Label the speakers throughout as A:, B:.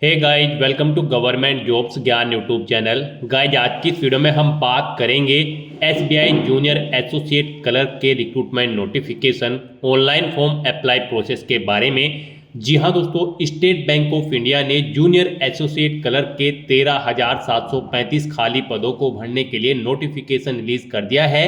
A: Hey guys, welcome to government jobs Gyan YouTube channel. Guys, आज की इस वीडियो में हम बात करेंगे एसबीआई जूनियर एसोसिएट क्लर्क के recruitment notification online form apply process के बारे में। जी हाँ दोस्तों, स्टेट बैंक ऑफ इंडिया ने जूनियर एसोसिएट क्लर्क के 13,735 खाली पदों को भरने के लिए नोटिफिकेशन रिलीज कर दिया है।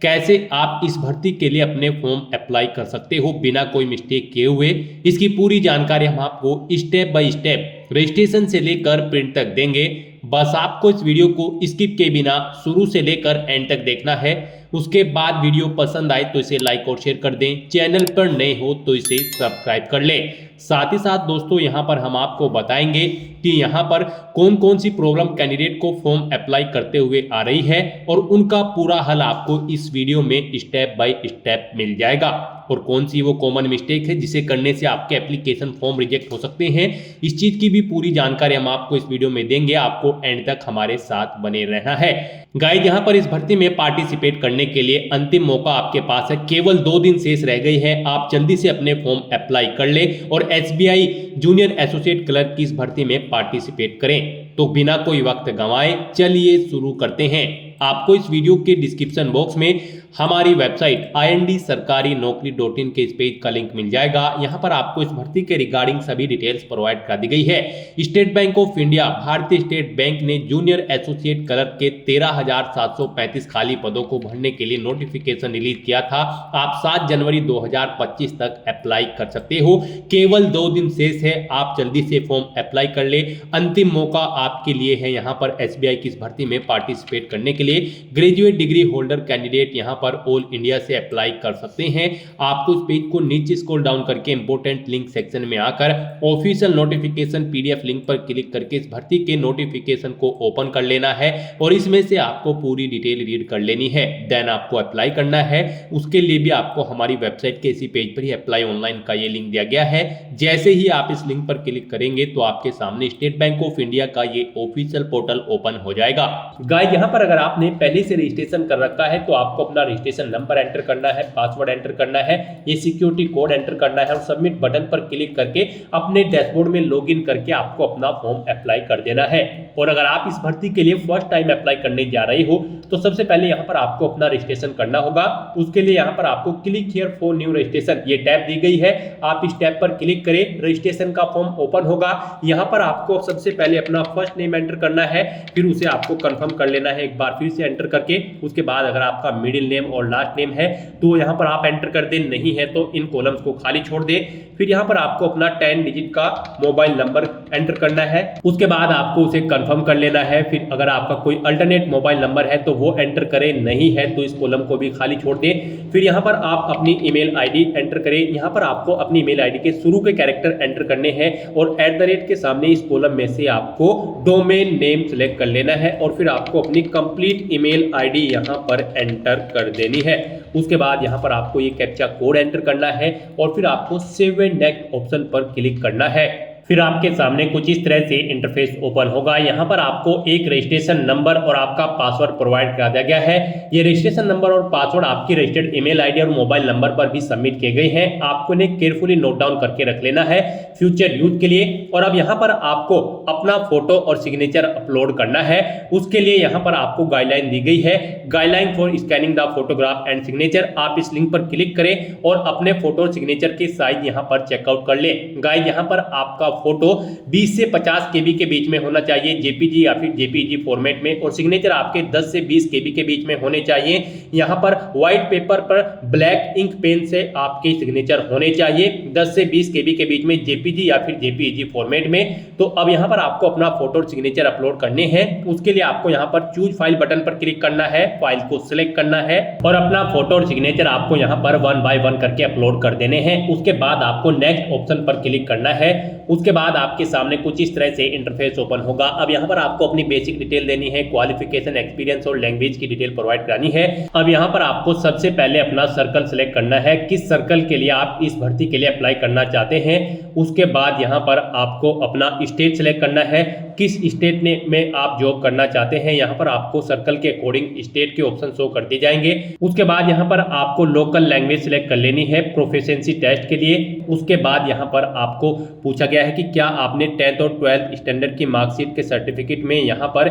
A: कैसे आप इस भर्ती के लिए अपने फॉर्म अप्लाई कर सकते हो बिना कोई मिस्टेक किए हुए, इसकी पूरी जानकारी हम आपको स्टेप बाय स्टेप रजिस्ट्रेशन से लेकर प्रिंट तक देंगे। बस आपको इस वीडियो को स्किप के बिना शुरू से लेकर एंड तक देखना है। उसके बाद वीडियो पसंद आए तो इसे लाइक और शेयर कर दें। चैनल पर नए हो तो इसे सब्सक्राइब कर लें। साथ ही साथ दोस्तों, यहाँ पर हम आपको बताएंगे कि यहाँ पर कौन कौन सी प्रॉब्लम कैंडिडेट को फॉर्म अप्लाई करते हुए आ रही है और उनका पूरा हल आपको इस वीडियो में स्टेप बाय स्टेप मिल जाएगा। और कौन सी वो कॉमन मिस्टेक है जिसे करने से आपके एप्लीकेशन फॉर्म रिजेक्ट हो सकते हैं, इस चीज की भी पूरी जानकारी हम आपको इस वीडियो में देंगे। आपको एंड तक हमारे साथ बने रहना है। गाइस, यहाँ पर इस भर्ती में पार्टिसिपेट करने के लिए अंतिम मौका आपके पास है। केवल 2 दिन शेष रह गई है। आप जल्दी से अपने फॉर्म अप्लाई कर ले और एसबीआई जूनियर एसोसिएट क्लर्क की इस भर्ती में पार्टिसिपेट करें। तो बिना कोई वक्त गंवाए चलिए शुरू करते हैं। आपको इस वीडियो के डिस्क्रिप्शन बॉक्स में हमारी वेबसाइट IND-sarkari-naukri.in के इस पेज का लिंक मिल जाएगा। यहाँ पर आपको इस भर्ती के रिगार्डिंग सभी डिटेल्स प्रोवाइड कर दी गई है। स्टेट बैंक ऑफ इंडिया भारतीय स्टेट बैंक ने जूनियर एसोसिएट क्लर्क के 13,735 खाली पदों को भरने के लिए नोटिफिकेशन रिलीज किया था। आप 7 जनवरी 2025 तक अप्लाई कर सकते हो। केवल 2 दिन शेष है। आप जल्दी से फॉर्म अप्लाई कर ले। अंतिम मौका आपके लिए है यहाँ पर एसबीआई की इस भर्ती में पार्टिसिपेट करने के लिए। ग्रेजुएट डिग्री होल्डर कैंडिडेट यहाँ पर ऑल इंडिया से अप्लाई कर सकते हैं। आपको इस पेज को नीचे स्क्रॉल डाउन करके इंपोर्टेंट लिंक सेक्शन में आकर ऑफिशियल नोटिफिकेशन पीडीएफ लिंक पर क्लिक करके इस भर्ती के नोटिफिकेशन को ओपन कर लेना है और इसमें से आपको पूरी डिटेल रीड कर लेनी है। देन आपको अप्लाई करना है। उसके लिए भी आपको हमारी वेबसाइट के इसी पेज पर ही अप्लाई ऑनलाइन का ये लिंक दिया गया है। जैसे ही आप इस लिंक पर क्लिक करेंगे तो आपके सामने स्टेट बैंक ऑफ इंडिया का ये ऑफिशियल पोर्टल ओपन हो जाएगा। गाइस, यहाँ पर अगर आपने पहले से रजिस्ट्रेशन कर रखा है तो आपको अपना रजिस्ट्रेशन नंबर एंटर करना है, पासवर्ड एंटर करना है, ये सिक्योरिटी कोड एंटर करना है और सबमिट बटन पर क्लिक करके अपने डैशबोर्ड में लॉगिन करके आपको अपना फॉर्म अप्लाई कर देना है। और अगर आप इस भर्ती के लिए फर्स्ट टाइम अप्लाई करने जा रहे हो तो सबसे पहले यहाँ पर आपको अपना रजिस्ट्रेशन करना होगा। उसके लिए यहाँ पर आपको click here for new registration ये टैब दी गई है। आप इस टैब पर क्लिक करें, रजिस्ट्रेशन का फॉर्म ओपन होगा। यहाँ पर आपको सबसे पहले अपना फर्स्ट नेम एंटर करना है, फिर उसे आपको कंफर्म कर लेना है एक बार फिर से एंटर करके। उसके बाद अगर आपका मिडिल नेम और लास्ट नेम है तो यहाँ पर आप एंटर कर दें, नहीं है तो इन कॉलम्स को खाली छोड़ दें। फिर यहाँ पर आपको अपना 10 डिजिट का मोबाइल नंबर एंटर करना है। उसके बाद आपको उसे कंफर्म कर लेना है। फिर अगर आपका कोई अल्टरनेट मोबाइल नंबर है तो वो एंटर करें, नहीं है तो इस कॉलम को भी खाली छोड़ दें। फिर यहाँ पर आप अपनी ईमेल आईडी एंटर करें। यहाँ पर आपको अपनी ईमेल आईडी के शुरू के कैरेक्टर एंटर करने हैं और @ के सामने इस कॉलम में से आपको डोमेन नेम सेलेक्ट कर लेना है और फिर आपको अपनी कंप्लीट ईमेल आईडी यहाँ पर एंटर कर देनी है। उसके बाद यहाँ पर आपको ये कैप्चा कोड एंटर करना है और फिर आपको सेव एंड नेक्स्ट ऑप्शन पर क्लिक करना है। फिर आपके सामने कुछ इस तरह से इंटरफेस ओपन होगा। यहाँ पर आपको एक रजिस्ट्रेशन नंबर और आपका पासवर्ड प्रोवाइड करा दिया गया है। ये रजिस्ट्रेशन नंबर और पासवर्ड आपकी रजिस्टर्ड ईमेल आईडी और मोबाइल नंबर पर भी सबमिट किए गए हैं। आपको इन्हें केयरफुली नोट डाउन करके रख लेना है फ्यूचर यूज के लिए। और अब यहाँ पर आपको अपना फोटो और सिग्नेचर अपलोड करना है। उसके लिए यहाँ पर आपको गाइडलाइन दी गई है, guideline for scanning the photograph and signature. आप इस लिंक पर क्लिक करें और अपने फोटो और सिग्नेचर के साइज यहाँ पर चेकआउट कर ले। गाइस, यहाँ पर आपका फोटो 20 से 50 केबी के बीच में होना चाहिए, जेपीजी या फिर जेपीईजी फॉर्मेट में, और सिग्नेचर आपके 10 से 20 केबी के बीच में होने चाहिए। यहाँ पर व्हाइट पेपर पर ब्लैक इंक पेन से आपके सिग्नेचर होने चाहिए 10 से 20 केबी के बीच में, जेपीजी या फिर जेपीईजी फॉर्मेट में। तो अब यहाँ पर आपको अपना फोटो और सिग्नेचर अपलोड करने हैं। उसके लिए आपको यहाँ पर चूज फाइल बटन पर क्लिक करना है, फाइल को सिलेक्ट करना है और अपना फोटो और सिग्नेचर आपको यहाँ पर 1 बाय 1 करके अपलोड कर देने हैं। उसके बाद आपको नेक्स्ट ऑप्शन पर क्लिक करना है। उसके बाद आपके सामने कुछ इस तरह से इंटरफेस ओपन होगा। अब यहाँ पर आपको अपनी बेसिक डिटेल देनी है, क्वालिफिकेशन, एक्सपीरियंस और लैंग्वेज की डिटेल प्रोवाइड करानी है। अब यहाँ पर आपको सबसे पहले अपना सर्कल सेलेक्ट करना है, किस सर्कल के लिए आप इस भर्ती के लिए अप्लाई करना चाहते हैं। उसके बाद यहाँ पर आपको अपना स्टेट सेलेक्ट करना है किस स्टेट में आप जॉब करना चाहते हैं, यहाँ पर आपको सर्कल के अकॉर्डिंग स्टेट के ऑप्शन शो कर दिए जाएंगे। उसके बाद यहाँ पर आपको लोकल लैंग्वेज सिलेक्ट कर लेनी है प्रोफिशिएंसी टेस्ट के लिए। उसके बाद यहाँ पर आपको पूछा गया है कि क्या आपने 10th और 12th स्टैंडर्ड की मार्कशीट के सर्टिफिकेट में यहाँ पर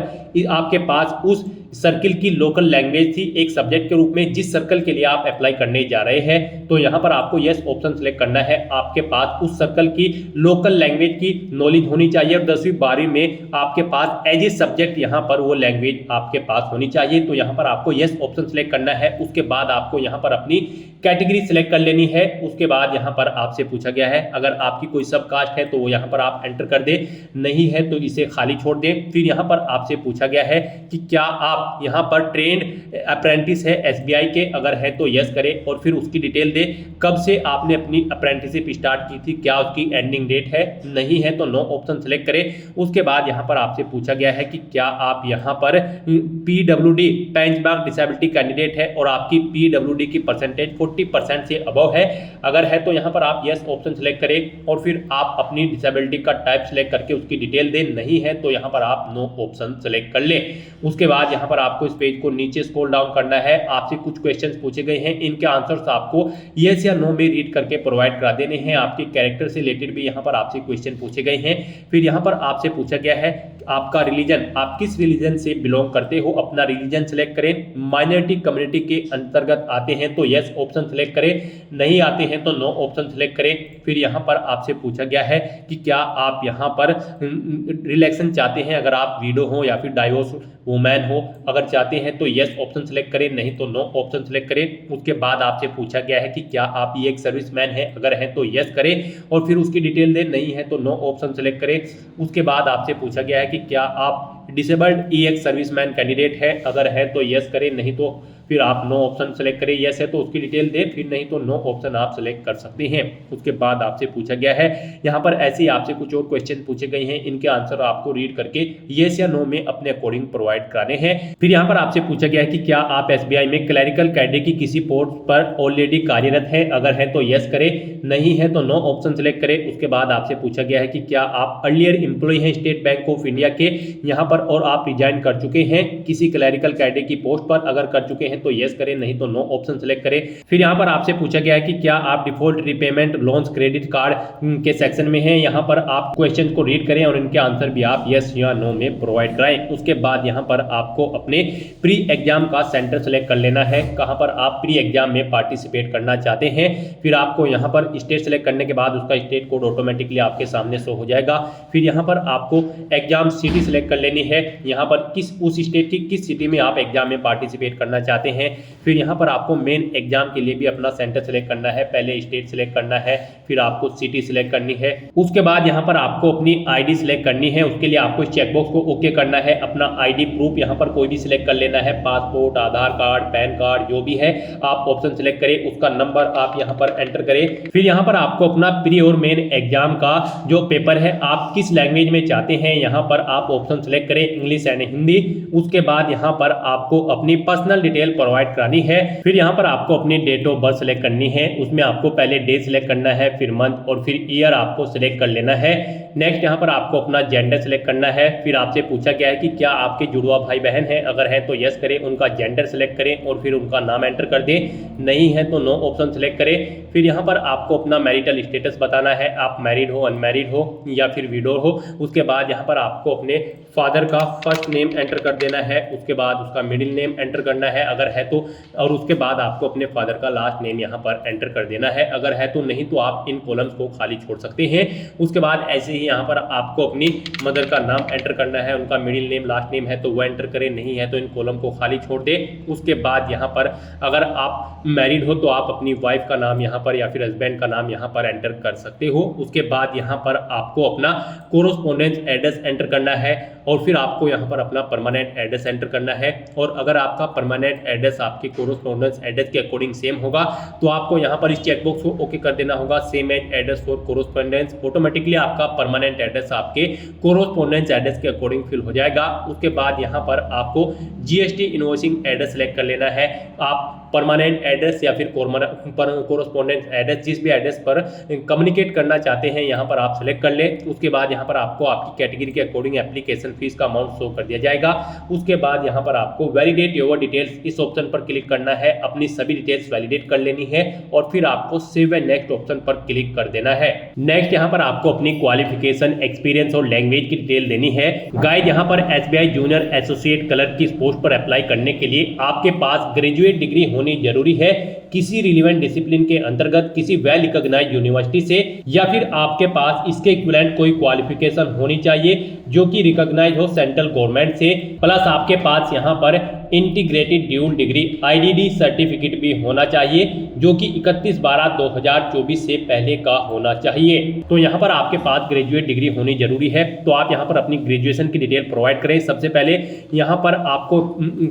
A: आपके पास उस सर्किल की लोकल लैंग्वेज थी एक सब्जेक्ट के रूप में जिस सर्कल के लिए आप अप्लाई करने जा रहे हैं। तो यहाँ पर आपको यस ऑप्शन सेलेक्ट करना है। आपके पास उस सर्कल की लोकल लैंग्वेज की नॉलेज होनी चाहिए और 10वीं 12वीं में आपके पास एज ए सब्जेक्ट यहाँ पर वो लैंग्वेज आपके पास होनी चाहिए। तो यहाँ पर आपको यस ऑप्शन सेलेक्ट करना है। उसके बाद आपको यहाँ पर अपनी कैटेगरी सिलेक्ट कर लेनी है। उसके बाद यहाँ पर आपसे पूछा गया है अगर आपकी कोई सब कास्ट है तो वो यहाँ पर आप एंटर कर दें, नहीं है तो इसे खाली छोड़ दें। फिर यहाँ पर आपसे पूछा गया है कि क्या आप यहाँ पर ट्रेंड अप्रेंटिस है एसबीआई के, अगर है तो यस करें और फिर उसकी डिटेल दे कब से आपने अपनी अप्रेंटिसशिप स्टार्ट की थी, क्या उसकी एंडिंग डेट है, नहीं है तो नो ऑप्शन सेलेक्ट करें। उसके बाद यहाँ पर आपसे पूछा गया है कि क्या आप यहाँ पर पीडब्ल्यूडी बेंचमार्क डिसेबिलिटी कैंडिडेट है और आपकी पीडब्ल्यूडी की परसेंटेज 40% से अबव है, अगर है तो यहाँ पर आप यस ऑप्शन सेलेक्ट करें और फिर आप अपनी डिसेबिलिटी का टाइप सेलेक्ट करके उसकी डिटेल दें, नहीं है तो यहाँ पर आप नो ऑप्शन सेलेक्ट कर लें। उसके बाद यहाँ पर आपको इस पेज को नीचे स्क्रॉल डाउन करना है। आपसे कुछ क्वेश्चंस पूछे गए हैं, इनके आंसर्स आपको यस या नो में रीड करके प्रोवाइड करा देने हैं। आपके कैरेक्टर से रिलेटेड भी यहाँ पर आपसे क्वेश्चन पूछे गए हैं। फिर यहाँ पर आपसे पूछा गया है आपका रिलीजन, आप किस रिलीजन से बिलोंग करते हो, अपना रिलीजन सेलेक्ट करें। माइनॉरिटी कम्युनिटी के अंतर्गत आते हैं तो यस ऑप्शन सेलेक्ट करें, नहीं आते हैं तो नो ऑप्शन सेलेक्ट करें। फिर यहाँ पर आपसे पूछा गया है कि क्या आप यहाँ पर रिलेक्शन चाहते हैं, अगर आप विडो हो या फिर डाइवोर्स वुमेन हो, अगर चाहते हैं तो यस ऑप्शन सेलेक्ट करें, नहीं तो नो ऑप्शन सेलेक्ट करें। उसके बाद आपसे पूछा गया है कि क्या आप ये एक सर्विसमैन है, अगर है तो यस करें और फिर उसकी डिटेल दें, नहीं है तो नो ऑप्शन सेलेक्ट करें। उसके बाद आपसे पूछा गया है कि क्या आप डिसेबल्ड ईएक्स सर्विसमैन कैंडिडेट है, अगर है तो यस करें, नहीं तो फिर आप नो ऑप्शन सेलेक्ट करें। यस है तो उसकी डिटेल दें, फिर नहीं तो नो ऑप्शन आप सेलेक्ट कर सकते हैं। उसके बाद आपसे पूछा गया है यहाँ पर ऐसे ही आपसे कुछ और क्वेश्चन पूछे गए हैं, इनके आंसर आपको रीड करके यस या नो में अपने अकॉर्डिंग प्रोवाइड कराने हैं। फिर यहाँ पर आपसे पूछा गया है कि क्या आप एसबीआई में क्लरिकल कैडर की किसी पोस्ट पर ऑलरेडी कार्यरत है, अगर है तो यस करें, नहीं है तो नो ऑप्शन सेलेक्ट करें। उसके बाद आपसे पूछा गया है कि क्या आप अर्लियर एम्प्लॉय हैं स्टेट बैंक ऑफ इंडिया के यहाँ पर और आप रिजाइन कर चुके हैं किसी क्लरिकल कैडर की पोस्ट पर, अगर कर चुके हैं तो यस करें, नहीं तो नो ऑप्शन सेलेक्ट करें। फिर यहाँ पर आपसे पूछा गया है कि क्या आप default repayment loans credit card के सेक्शन में हैं, यहाँ पर आप क्वेश्चन को रीड करें और इनके आंसर भी आप यस या नो में प्रोवाइड कराएं। उसके बाद यहाँ पर आपको अपने प्री एग्जाम का सेंटर सेलेक्ट कर लेना है, कहाँ पर आप प्री एग्जाम में पार्टिसिपेट करना चाहते हैं। फिर आपको यहाँ पर स्टेट सेलेक्ट करने के बाद उसका स्टेट कोड ऑटोमेटिकली आपके सामने शो हो जाएगा। फिर यहाँ पर आपको एग्जाम सिटी सेलेक्ट कर लेनी है, यहाँ पर उस स्टेट की किस सिटी में आप एग्जाम में पार्टिसिपेट करना चाहते हैं। फिर यहाँ पर आपको मेन एग्जाम के लिए भी अपना सेंटर सेलेक्ट करना है, पहले स्टेट सेलेक्ट करना है, फिर आपको सिटी सेलेक्ट करनी है। उसके बाद यहाँ पर आपको अपनी आईडी सेलेक्ट करनी है, उसके लिए आपको इस चेकबॉक्स को ओके करना है। अपना आईडी प्रूफ यहाँ पर कोई भी सिलेक्ट कर लेना है, पासपोर्ट, आधार कार्ड, पैन कार्ड, जो भी है आप ऑप्शन सेलेक्ट करें, उसका नंबर आप यहाँ पर एंटर करें। फिर यहाँ पर आपको अपना प्री और मेन एग्जाम का जो पेपर है आप किस लैंग्वेज में चाहते हैं, यहाँ पर आप ऑप्शन सेलेक्ट करें, इंग्लिश एंड हिंदी। उसके बाद यहाँ पर आपको अपनी पर्सनल डिटेल प्रोवाइड करानी है। फिर यहाँ पर आपको अपनी डेट ऑफ बर्थ सेलेक्ट करनी है, उसमें आपको पहले डे सेलेक्ट करना है, फिर मंथ और फिर ईयर आपको सेलेक्ट कर लेना है। नेक्स्ट यहाँ पर आपको अपना जेंडर सेलेक्ट करना है। फिर आपसे पूछा गया है कि क्या आपके जुड़वा भाई बहन हैं, अगर है तो यस करें, उनका जेंडर सेलेक्ट करें और फिर उनका नाम एंटर कर दें, नहीं है तो नो ऑप्शन सेलेक्ट करें। फिर यहाँ पर आपको अपना मैरिटल स्टेटस बताना है, आप मैरिड हो, अनमैरिड हो या फिर विडो हो। उसके बाद यहाँ पर आपको अपने फादर का फर्स्ट नेम एंटर कर देना है, उसके बाद उसका मिडिल नेम एंटर करना है अगर है तो, और उसके बाद आपको अपने फादर का लास्ट नेम यहाँ पर एंटर कर देना है, अगर है तो, नहीं तो आप इन कॉलम्स को खाली छोड़ सकते हैं। उसके बाद ऐसे ही यहाँ पर आपको अपनी मदर का नाम एंटर करना है, उनका मिडिल नेम लास्ट नेम है तो वो एंटर करें, नहीं है तो इन कॉलम को खाली छोड़ दें। उसके बाद यहाँ पर अगर आप मैरिड हो तो आप अपनी वाइफ का नाम यहाँ पर या फिर हस्बैंड का नाम यहाँ पर एंटर कर सकते हो। उसके बाद यहाँ पर आपको अपना कोरोस्पोंडेंस एड्रेस एंटर करना है और फिर आपको यहाँ पर अपना परमानेंट एड्रेस एंटर करना है। और अगर आपका परमानेंट एड्रेस आपके कोरोस्पोंडेंस एड्रेस के अकॉर्डिंग सेम होगा तो आपको यहाँ पर इस चेकबॉक्स को ओके कर देना होगा, same as address for correspondence. Automatically आपका परमानेंट एड्रेस आपके कोरोस्पोंडेंस एड्रेस के अकॉर्डिंग फिल हो जाएगा। उसके बाद यहाँ पर आपको जीएसटी इनवॉइसिंग एड्रेस सेलेक्ट कर लेना है। आप परमानेंट एड्रेस या फिर कोरस्पोंडेंस एड्रेस, जिस भी एड्रेस पर कम्युनिकेट करना चाहते हैं यहाँ पर आप सेलेक्ट कर लें। उसके बाद यहाँ पर आपको आपकी कैटेगरी के अकॉर्डिंग एप्लीकेशन फीस का अमाउंट शो कर दिया जाएगा। उसके बाद यहाँ पर आपको वैलिडेट योर डिटेल्स इस ऑप्शन पर क्लिक करना है, अपनी सभी डिटेल्स वैलिडेट कर लेनी है और फिर आपको सेव एंड नेक्स्ट ऑप्शन पर क्लिक कर देना है। नेक्स्ट यहाँ पर आपको अपनी क्वालिफिकेशन, एक्सपीरियंस और लैंग्वेज की डिटेल देनी है। गाइस यहाँ पर एसबीआई जूनियर एसोसिएट कलर की पोस्ट पर अप्लाई करने के लिए आपके पास ग्रेजुएट डिग्री होनी जरूरी है, किसी रिलेवेंट डिसिप्लिन के अंतर्गत किसी वेल रिकॉग्नाइज्ड यूनिवर्सिटी से, या फिर आपके पास इसके इक्विवेलेंट कोई क्वालिफिकेशन होनी चाहिए जो कि रिकॉग्नाइज हो सेंट्रल गवर्नमेंट से, प्लस आपके पास यहाँ पर integrated dual degree IDD certificate भी होना चाहिए जो कि 31/12/2024 से पहले का होना चाहिए। तो यहाँ पर आपके पास ग्रेजुएट डिग्री होनी जरूरी है। तो आप यहाँ पर अपनी ग्रेजुएशन की डिटेल प्रोवाइड करें। सबसे पहले यहाँ पर आपको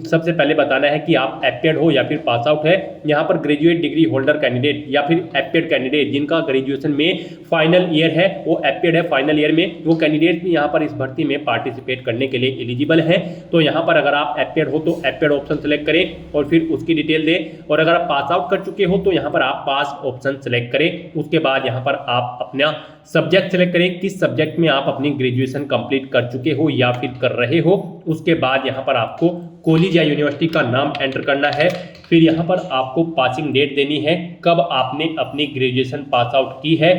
A: सबसे पहले बताना है कि आप एपेड हो या फिर पास आउट है। यहाँ पर ग्रेजुएट डिग्री होल्डर कैंडिडेट या फिर एपेड कैंडिडेट जिनका ग्रेजुएशन में फाइनल ईयर है, वो एपेड है फाइनल ईयर में, वो कैंडिडेट भी यहाँ पर इस भर्ती में पार्टिसिपेट करने के लिए एलिजिबल है। तो यहाँ पर अगर आप एपेड हो तो एपेड ऑप्शन सेलेक्ट करें और फिर उसकी डिटेल दें, और अगर आप पास आउट कर चुके हो तो यहाँ पर आप पास ऑप्शन सेलेक्ट करें। उसके बाद यहाँ पर आप अपना सब्जेक्ट सेलेक्ट करें, किस सब्जेक्ट में आप अपनी ग्रेजुएशन कंप्लीट कर चुके हो या फिर कर रहे हो। उसके बाद यहाँ पर आपको कॉलेज या यूनिवर्सिटी का नाम एंटर करना है। फिर यहाँ पर आपको पासिंग डेट देनी है, कब आपने अपनी ग्रेजुएशन पास आउट की है।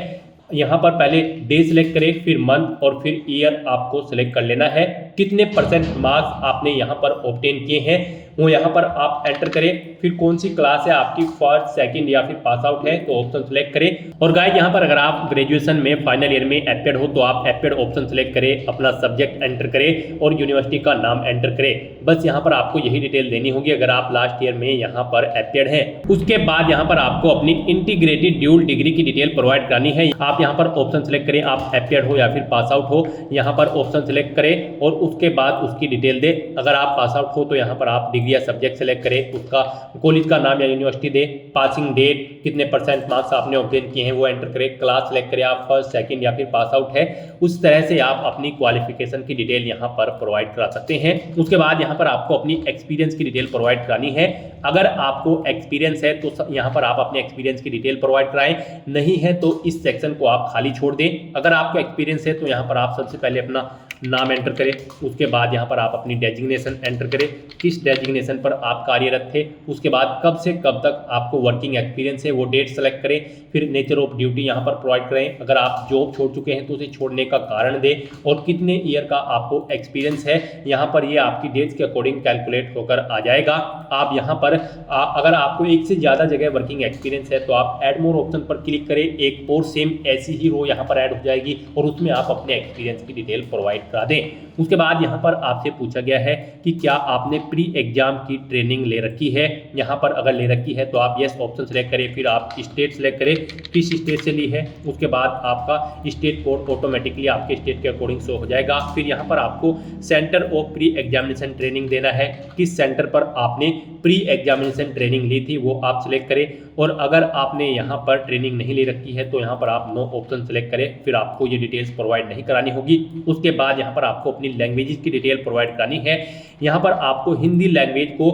A: यहाँ पर पहले डे सिलेक्ट करें, फिर मंथ और फिर ईयर आपको सिलेक्ट कर लेना है। कितने % मार्क्स आपने यहाँ पर ऑब्टेन किए हैं वो यहाँ पर आप एंटर करें। फिर कौन सी क्लास है आपकी, फर्स्ट, सेकंड या फिर पास आउट है, तो ऑप्शन सेलेक्ट करें। और गाइस यहाँ पर अगर आप ग्रेजुएशन में फाइनल ईयर में एपेड हो तो आप एपेड ऑप्शन सेलेक्ट करें, अपना सब्जेक्ट एंटर करें और यूनिवर्सिटी का नाम एंटर करें। बस यहाँ पर आपको यही डिटेल देनी होगी अगर आप लास्ट ईयर में यहाँ पर एपेड है। उसके बाद यहाँ पर आपको अपनी इंटीग्रेटेड ड्यूल डिग्री की डिटेल प्रोवाइड करनी है। आप यहाँ पर ऑप्शन सेलेक्ट करें, आप एपेड हो या फिर पास आउट हो, यहाँ पर ऑप्शन सेलेक्ट करें और उसके बाद उसकी डिटेल दे। अगर आप पास आउट हो तो यहाँ पर आप डिग्री या सब्जेक्ट सेलेक्ट करें, उसका कॉलेज का नाम या यूनिवर्सिटी दे, पासिंग डेट, कितने % मार्क्स आपने ऑब्टेन किए हैं वो एंटर करें, क्लास सेलेक्ट करें, आप फर्स्ट, सेकंड या फिर पास आउट है। उस तरह से आप अपनी क्वालिफिकेशन की डिटेल यहाँ पर प्रोवाइड करा सकते हैं। उसके बाद यहाँ पर आपको अपनी एक्सपीरियंस की डिटेल प्रोवाइड करानी है। अगर आपको एक्सपीरियंस है तो यहाँ पर आप अपने एक्सपीरियंस की डिटेल प्रोवाइड कराएं, नहीं है तो इस सेक्शन को आप खाली छोड़ दें। अगर आपको एक्सपीरियंस है तो यहाँ पर आप सबसे पहले अपना नाम एंटर करें। उसके बाद यहाँ पर आप अपनी डेजिग्नेशन एंटर करें, किस डेजिग्नेशन पर आप कार्यरत थे। उसके बाद कब से कब तक आपको वर्किंग एक्सपीरियंस है वो डेट सेलेक्ट करें। फिर नेचर ऑफ ड्यूटी यहाँ पर प्रोवाइड करें, अगर आप जॉब छोड़ चुके हैं तो उसे छोड़ने का कारण दें और कितने ईयर का आपको एक्सपीरियंस है। यहाँ पर ये आपकी डेट्स के अकॉर्डिंग कैलकुलेट होकर आ जाएगा। आप यहाँ पर अगर आपको एक से ज़्यादा जगह वर्किंग एक्सपीरियंस है तो आप ऐड मोर ऑप्शन पर क्लिक करें, एक और सेम ऐसी ही रो यहाँ पर ऐड हो जाएगी और उसमें आप अपने एक्सपीरियंस की डिटेल प्रोवाइड करा दें। उसके बाद यहाँ पर आपसे पूछा गया है कि क्या आपने प्री एग्जाम की ट्रेनिंग ले रखी है। यहाँ पर अगर ले रखी है तो आप यस ऑप्शन सेलेक्ट करें, फिर आप स्टेट सेलेक्ट करें, किस स्टेट से ली है। उसके बाद आपका स्टेट कोड ऑटोमेटिकली आपके स्टेट के अकॉर्डिंग शो हो जाएगा। फिर यहाँ पर आपको centre of pre examination training देना है, किस सेंटर पर आपने प्री एग्जामिनेशन ट्रेनिंग ली थी वो आप सिलेक्ट करें। और अगर आपने यहाँ पर ट्रेनिंग नहीं ले रखी है तो यहाँ पर आप नो ऑप्शन सेलेक्ट करें, फिर आपको ये डिटेल्स प्रोवाइड नहीं करानी होगी। उसके बाद यहाँ पर आपको अपनी लैंग्वेजेस की डिटेल प्रोवाइड करानी है। यहाँ पर आपको हिंदी लैंग्वेज को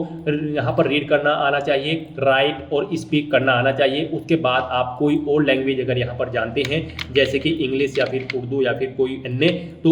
A: यहाँ पर रीड करना आना चाहिए, राइट और स्पीक करना आना चाहिए। उसके बाद आप कोई और लैंग्वेज अगर यहाँ पर जानते हैं जैसे कि इंग्लिश या फिर उर्दू या फिर कोई अन्य, तो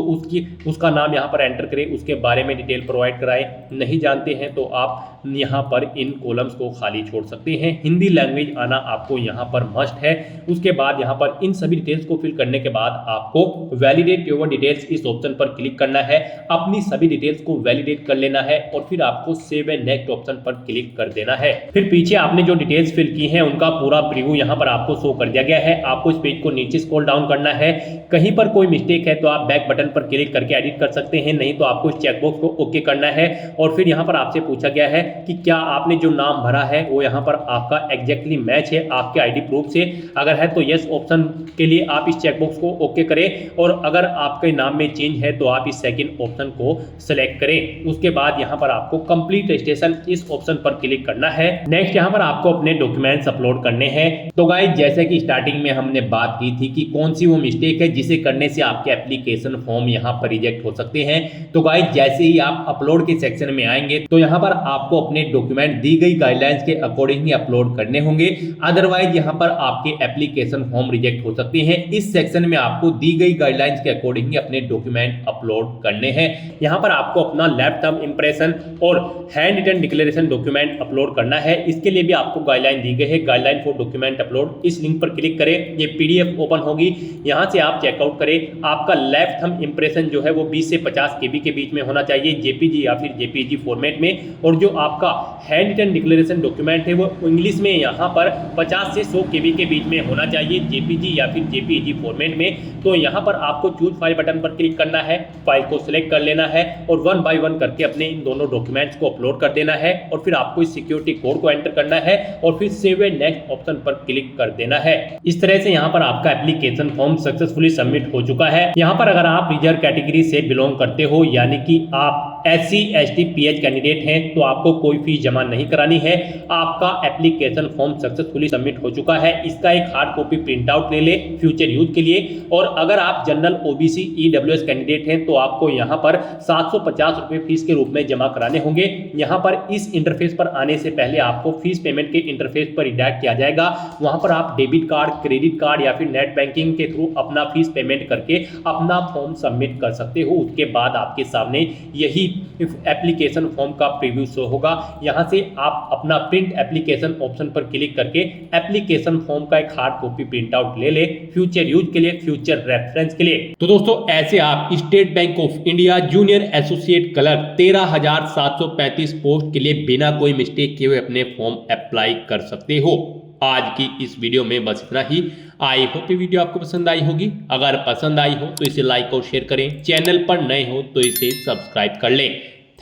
A: उसका नाम यहाँ पर एंटर करें, उसके बारे में डिटेल प्रोवाइड कराएं। नहीं जानते हैं तो आप यहाँ पर इन कॉलम्स को खाली छोड़ सकते हैं। हिंदी लैंग्वेज आना आपको यहाँ पर मस्ट है। उसके बाद यहाँ पर इन सभी डिटेल्स को फिल करने के बाद आपको वैलिडेट योर डिटेल्स इस ऑप्शन पर क्लिक करना है, अपनी सभी डिटेल्स को वैलिडेट कर लेना है और फिर आपको सेव एंड नेक्स्ट ऑप्शन पर क्लिक कर देना है। फिर पीछे आपने जो डिटेल्स फिल की हैं उनका पूरा प्रीव्यू यहाँ पर आपको शो कर दिया गया है। आपको इस पेज को नीचे स्क्रॉल डाउन करना है, कहीं पर कोई मिस्टेक है तो आप बैक बटन पर क्लिक करके एडिट कर सकते हैं, नहीं तो आपको इस चेकबॉक्स को ओके करना है। और फिर यहाँ पर आपसे पूछा गया है कि क्या आपने जो नाम भरा है वो यहाँ पर आपका एग्जैक्टली मैच है आपके आईडी प्रूफ से। अगर है तो यस ऑप्शन के लिए आप इस चेकबॉक्स को ओके करें और अगर आपके नाम में चेंज है तो आप इस सेकंड ऑप्शन को सिलेक्ट करें। उसके बाद यहाँ पर आपको कंप्लीट रजिस्ट्रेशन इस ऑप्शन पर क्लिक करना है। नेक्स्ट यहाँ पर आपको अपने डॉक्यूमेंट्स अपलोड करने हैं। तो गाइस जैसे कि स्टार्टिंग में हमने बात की थी कि कौन सी वो मिस्टेक है जिसे करने से आपके एप्लीकेशन फॉर्म यहाँ पर रिजेक्ट हो सकते हैं। तो गाइस जैसे ही आप अपलोड के सेक्शन में आएंगे तो यहाँ पर आपको अपने डॉक्यूमेंट दी गई गाइडलाइंस के अकॉर्डिंग ही अपलोड करने होंगे, अदरवाइज यहाँ पर आपके एप्लीकेशन फॉर्म रिजेक्ट हो सकते हैं। इस सेक्शन में आपको दी गई गाइडलाइंस के अकॉर्डिंग ही अपने डॉक्यूमेंट अपलोड करने हैं। यहाँ पर आपको अपना लैब थंब इंप्रेशन और hand written declaration document upload करना है। इसके लिए भी आपको गाइडलाइन दी गई है, गाइडलाइन फॉर डॉक्यूमेंट अपलोड। इस लिंक पर क्लिक करें, ये पीडीएफ ओपन होगी, यहाँ से आप चेकआउट करें। आपका लैब थंब इंप्रेशन जो है वो 20 से 50 केबी के बीच में होना चाहिए, जेपीजी या फिर जेपीजी फॉर्मेट में। और जो आपका हैंड रिटन डिक्लेरेशन डॉक्यूमेंट है वो इंग्लिश में यहाँ पर 50 से 100 केबी के बीच में होना चाहिए, जेपीजी या फिर जेपीजी फॉर्मेट में। तो यहाँ पर आपको चूज फाइल बटन पर क्लिक करना है, फाइल को सिलेक्ट कर लेना है और 1 बाय 1 करके अपने इन दोनों डॉक्यूमेंट्स को अपलोड कर देना है। और फिर आपको इस सिक्योरिटी कोड को एंटर करना है और फिर सेव एंड नेक्स्ट ऑप्शन पर क्लिक कर देना है। इस तरह से यहाँ पर आपका एप्लीकेशन फॉर्म सक्सेसफुली सबमिट हो चुका है। यहाँ पर अगर आप रिजर्व कैटेगरी से बिलोंग करते हो, यानी कि आप SC ST PH कैंडिडेट हैं, तो आपको कोई फीस जमा नहीं करानी है। आपका एप्लीकेशन फॉर्म सक्सेसफुली सबमिट हो चुका है। इसका एक हार्ड कॉपी प्रिंट आउट ले ले फ्यूचर यूज के लिए। और अगर आप जनरल OBC EWS कैंडिडेट हैं तो आपको यहाँ पर 750 रुपये फीस के रूप में जमा कराने होंगे। यहाँ पर इस इंटरफेस पर आने से पहले आपको फीस पेमेंट के इंटरफेस पर रिडायरेक्ट किया जाएगा। वहाँ पर आप डेबिट कार्ड, क्रेडिट कार्ड या फिर नेट बैंकिंग के थ्रू अपना फीस पेमेंट करके अपना फॉर्म सबमिट कर सकते हो। उसके बाद आपके सामने यही एप्लीकेशन फॉर्म का प्रीव्यू शो होगा। यहाँ से आप अपना प्रिंट एप्लीकेशन ऑप्शन पर क्लिक करके एप्लीकेशन फॉर्म का एक हार्ड कॉपी प्रिंट आउट ले ले फ्यूचर यूज के लिए, फ्यूचर रेफरेंस के लिए। तो दोस्तों ऐसे आप state Bank of India junior associate clerk 13,735 post के लिए बिना कोई मिस्टेक किए हुए अपने फॉर्म अप्लाई कर सकते हो। आज की इस वीडियो में बस इतना ही। आई होप ये वीडियो आपको पसंद आई होगी। अगर पसंद आई हो तो इसे लाइक और शेयर करें। चैनल पर नए हो तो इसे सब्सक्राइब कर लें।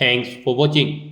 A: Thanks for watching.